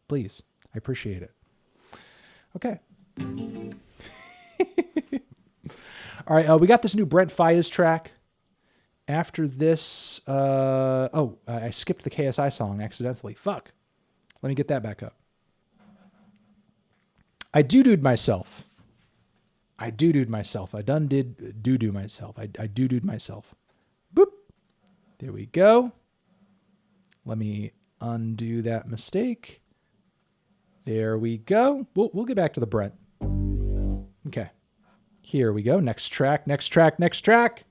Please. I appreciate it. Okay. All right. We got this new Brent Faiyaz track. After this, I skipped the KSI song accidentally. Fuck. Let me get that back up. I doo-dooed myself. I doo-dooed myself. I done did doo-doo myself. I doo-dooed myself. Boop. There we go. Let me undo that mistake. There we go. We'll get back to the Brent. Okay. Here we go. Next track. Next track. Next track.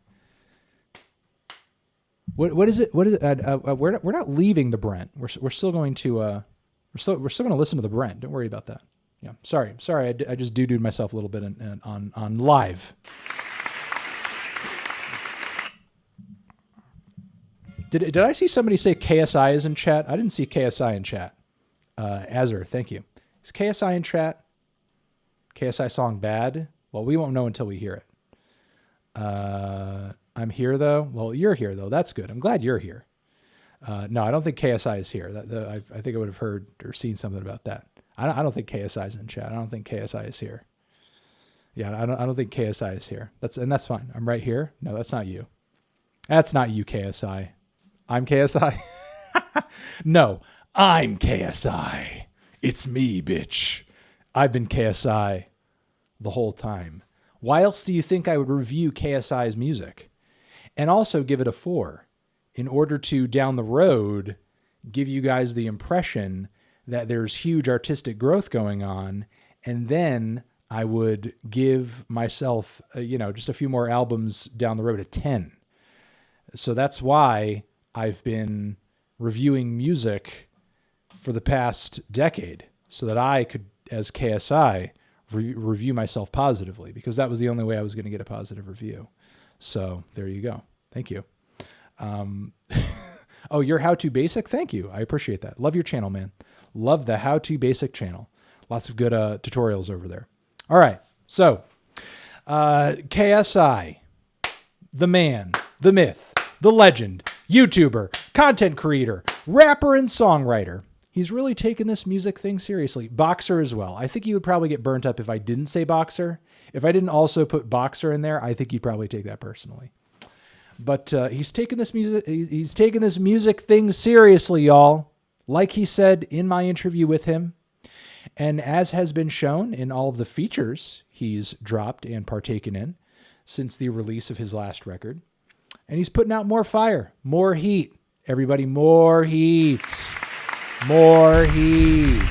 What is it? What is it? We're not leaving the Brent. We're still going to we're still going to listen to the Brent. Don't worry about that. Yeah. Sorry. I just doo-dooed myself a little bit on live. Did I see somebody say KSI is in chat? I didn't see KSI in chat. Azur, thank you. Is KSI in chat? KSI song bad? Well, we won't know until we hear it. I'm here though. Well, you're here though. That's good. I'm glad you're here. No, I don't think KSI is here. I think I would have heard or seen something about that. I don't think KSI is in chat. I don't think KSI is here. Yeah, I don't think KSI is here. That's fine. I'm right here. No, that's not you. That's not you, KSI. I'm KSI. No, I'm KSI. It's me, bitch. I've been KSI the whole time. Why else do you think I would review KSI's music and also give it a 4 in order to, down the road, give you guys the impression that there's huge artistic growth going on, and then I would give myself, just a few more albums down the road a 10. So that's why I've been reviewing music for the past decade, so that I could, as KSI, review myself positively, because that was the only way I was going to get a positive review. So there you go. Thank you. Oh, your How To Basic? Thank you. I appreciate that. Love your channel, man. Love the How To Basic channel. Lots of good tutorials over there. All right. So KSI, the man, the myth, the legend, YouTuber, content creator, rapper, and songwriter. He's really taken this music thing seriously. Boxer as well. I think he would probably get burnt up if I didn't say boxer. If I didn't also put boxer in there, I think he'd probably take that personally. But he's taken this music thing seriously, y'all. Like he said in my interview with him, and as has been shown in all of the features he's dropped and partaken in since the release of his last record. And he's putting out more fire, more heat. Everybody, more heat. More heat.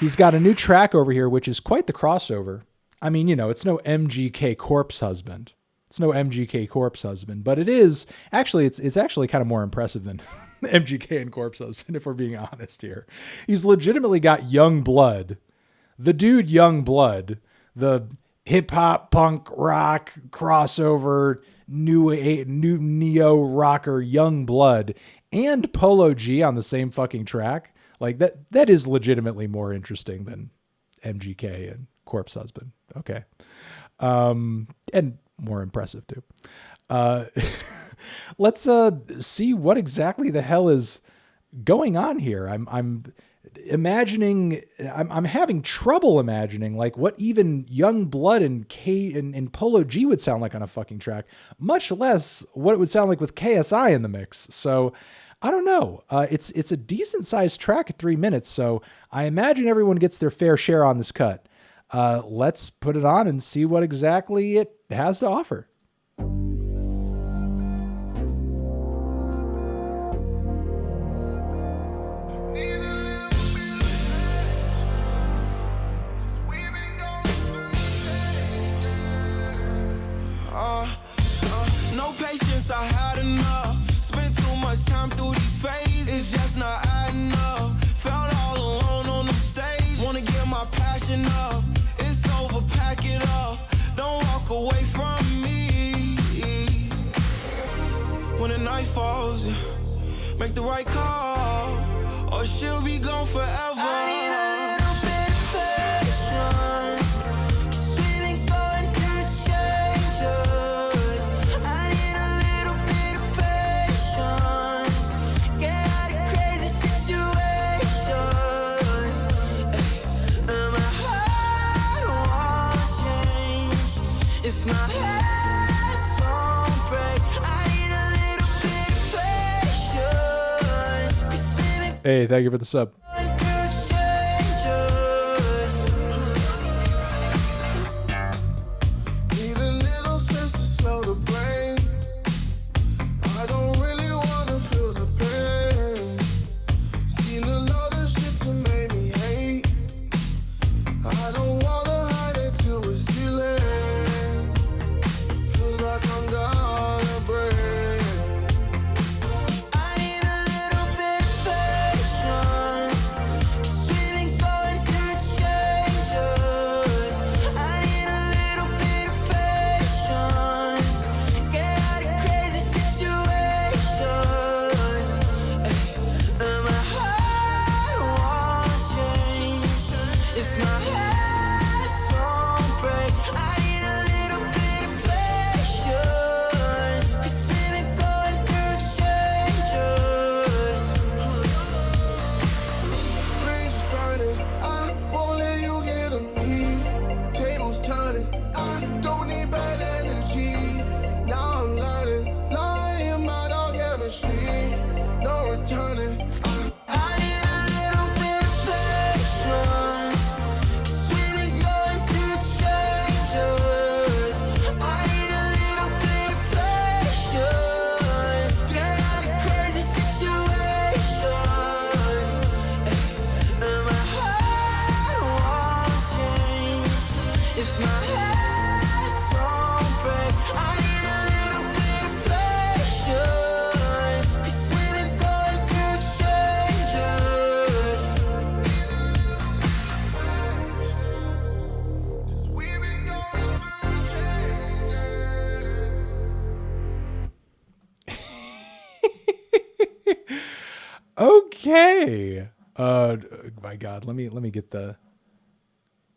He's got a new track over here, which is quite the crossover. I mean, it's no MGK Corpse Husband. It's no MGK Corpse Husband, but it is actually, it's actually kind of more impressive than MGK and Corpse Husband, if we're being honest here. He's legitimately got YUNGBLUD, the dude YUNGBLUD, the hip hop, punk, rock, crossover, new neo rocker YUNGBLUD, and Polo G on the same fucking track. Like that is legitimately more interesting than MGK and Corpse Husband. Okay. And more impressive too. Let's see what exactly the hell is going on here. I'm imagining, I'm having trouble imagining like what even YUNGBLUD and Polo G would sound like on a fucking track, much less what it would sound like with KSI in the mix. So I don't know. It's a decent sized track at 3 minutes. So I imagine everyone gets their fair share on this cut. Let's put it on and see what exactly it has to offer. No patience, I had enough. Spent too much time through these phases. It's just not adding up. Felt all alone on the stage. Wanna get my passion up. It's over, pack it up. Don't walk away from me. When the night falls, make the right call, or she'll be gone forever. I need a little bit of patience, 'cause we've been going through changes. I need a little bit of patience. Hey, thank you for the sub. Okay. My God, let me get the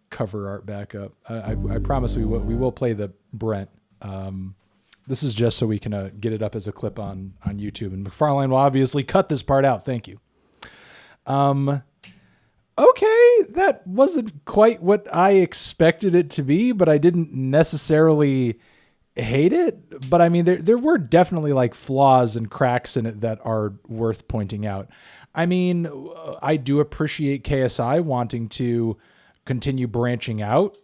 cover art back up. I promise we will play the Brent. This is just so we can get it up as a clip on YouTube, and McFarlane will obviously cut this part out. Thank you. Okay, that wasn't quite what I expected it to be, but I didn't necessarily hate it. But I mean, there were definitely like flaws and cracks in it that are worth pointing out. I mean, I do appreciate KSI wanting to continue branching out,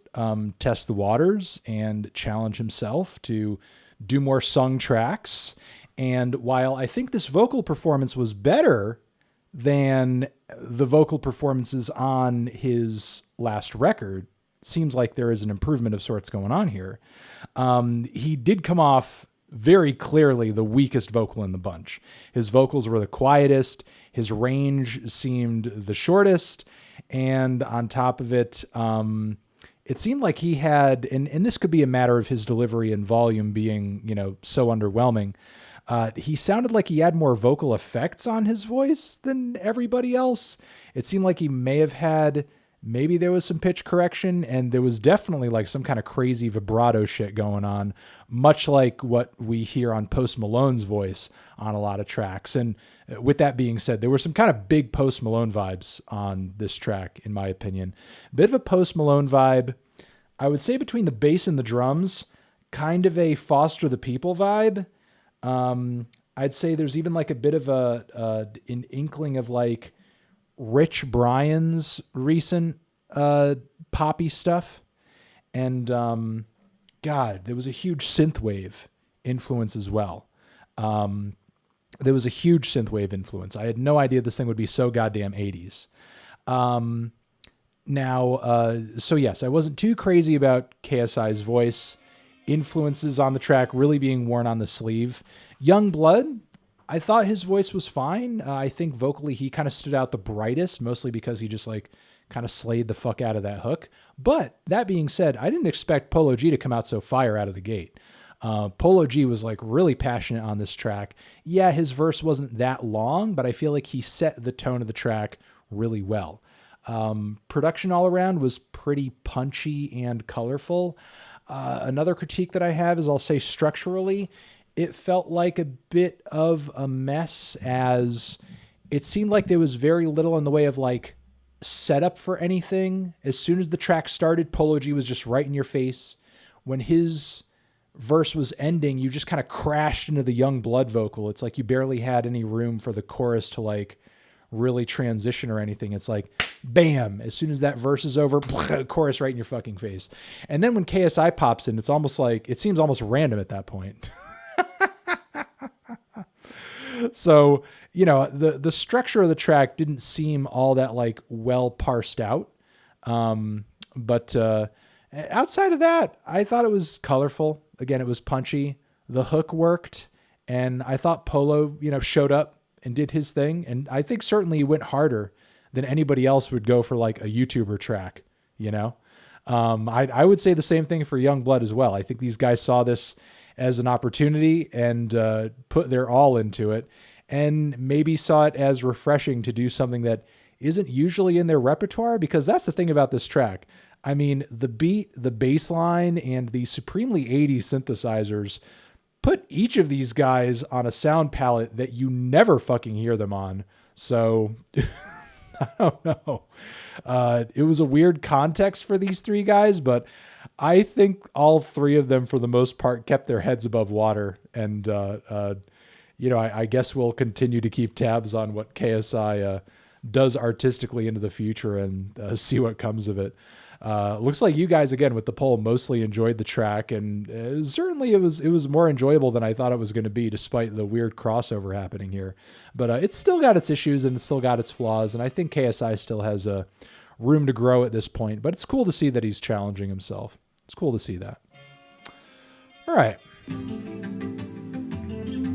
test the waters, and challenge himself to do more sung tracks. And while I think this vocal performance was better than the vocal performances on his last record, seems like there is an improvement of sorts going on here. He did come off very clearly the weakest vocal in the bunch. His vocals were the quietest. His range seemed the shortest. And on top of it, it seemed like he had, and this could be a matter of his delivery and volume being, so underwhelming. He sounded like he had more vocal effects on his voice than everybody else. It seemed like he may have had, maybe there was some pitch correction, and there was definitely like some kind of crazy vibrato shit going on, much like what we hear on Post Malone's voice on a lot of tracks. And with that being said, there were some kind of big Post Malone vibes on this track, in my opinion. Bit of a Post Malone vibe, I would say, between the bass and the drums, kind of a Foster the People vibe. I'd say there's even like a bit of an inkling of like Rich Brian's recent poppy stuff. And God, there was a huge synthwave influence as well. There was a huge synthwave influence. I had no idea this thing would be so goddamn 80s. So yes, I wasn't too crazy about KSI's voice. Influences on the track really being worn on the sleeve. YUNGBLUD, I thought his voice was fine. I think vocally he kind of stood out the brightest, mostly because he just like kind of slayed the fuck out of that hook. But that being said, I didn't expect Polo G to come out so fire out of the gate. Polo G was like really passionate on this track. Yeah, his verse wasn't that long, but I feel like he set the tone of the track really well. Production all around was pretty punchy and colorful. Another critique that I have is, I'll say structurally, it felt like a bit of a mess, as it seemed like there was very little in the way of like setup for anything. As soon as the track started, Polo G was just right in your face. When his verse was ending, you just kind of crashed into the YUNGBLUD vocal. It's like you barely had any room for the chorus to like really transition or anything. It's like, bam, as soon as that verse is over, chorus right in your fucking face. And then when KSI pops in, it's almost like, it seems almost random at that point. So, you know, the structure of the track didn't seem all that like well parsed out. But outside of that, I thought it was colorful. Again, it was punchy. The hook worked. And I thought Polo, you know, showed up and did his thing. And I think certainly he went harder than anybody else would go for like a YouTuber track, you know? I would say the same thing for YUNGBLUD as well. I think these guys saw this as an opportunity and put their all into it, and maybe saw it as refreshing to do something that isn't usually in their repertoire, because that's the thing about this track. I mean, the beat, the bass line, and the supremely 80s synthesizers put each of these guys on a sound palette that you never fucking hear them on. So I don't know. It was a weird context for these three guys, but I think all three of them, for the most part, kept their heads above water. And, you know, I guess we'll continue to keep tabs on what KSI does artistically into the future and see what comes of it. Looks like you guys, again, with the poll, mostly enjoyed the track, and certainly it was more enjoyable than I thought it was going to be, despite the weird crossover happening here. But it's still got its issues and it's still got its flaws, and I think KSI still has room to grow at this point. But it's cool to see that he's challenging himself. It's cool to see that. All right.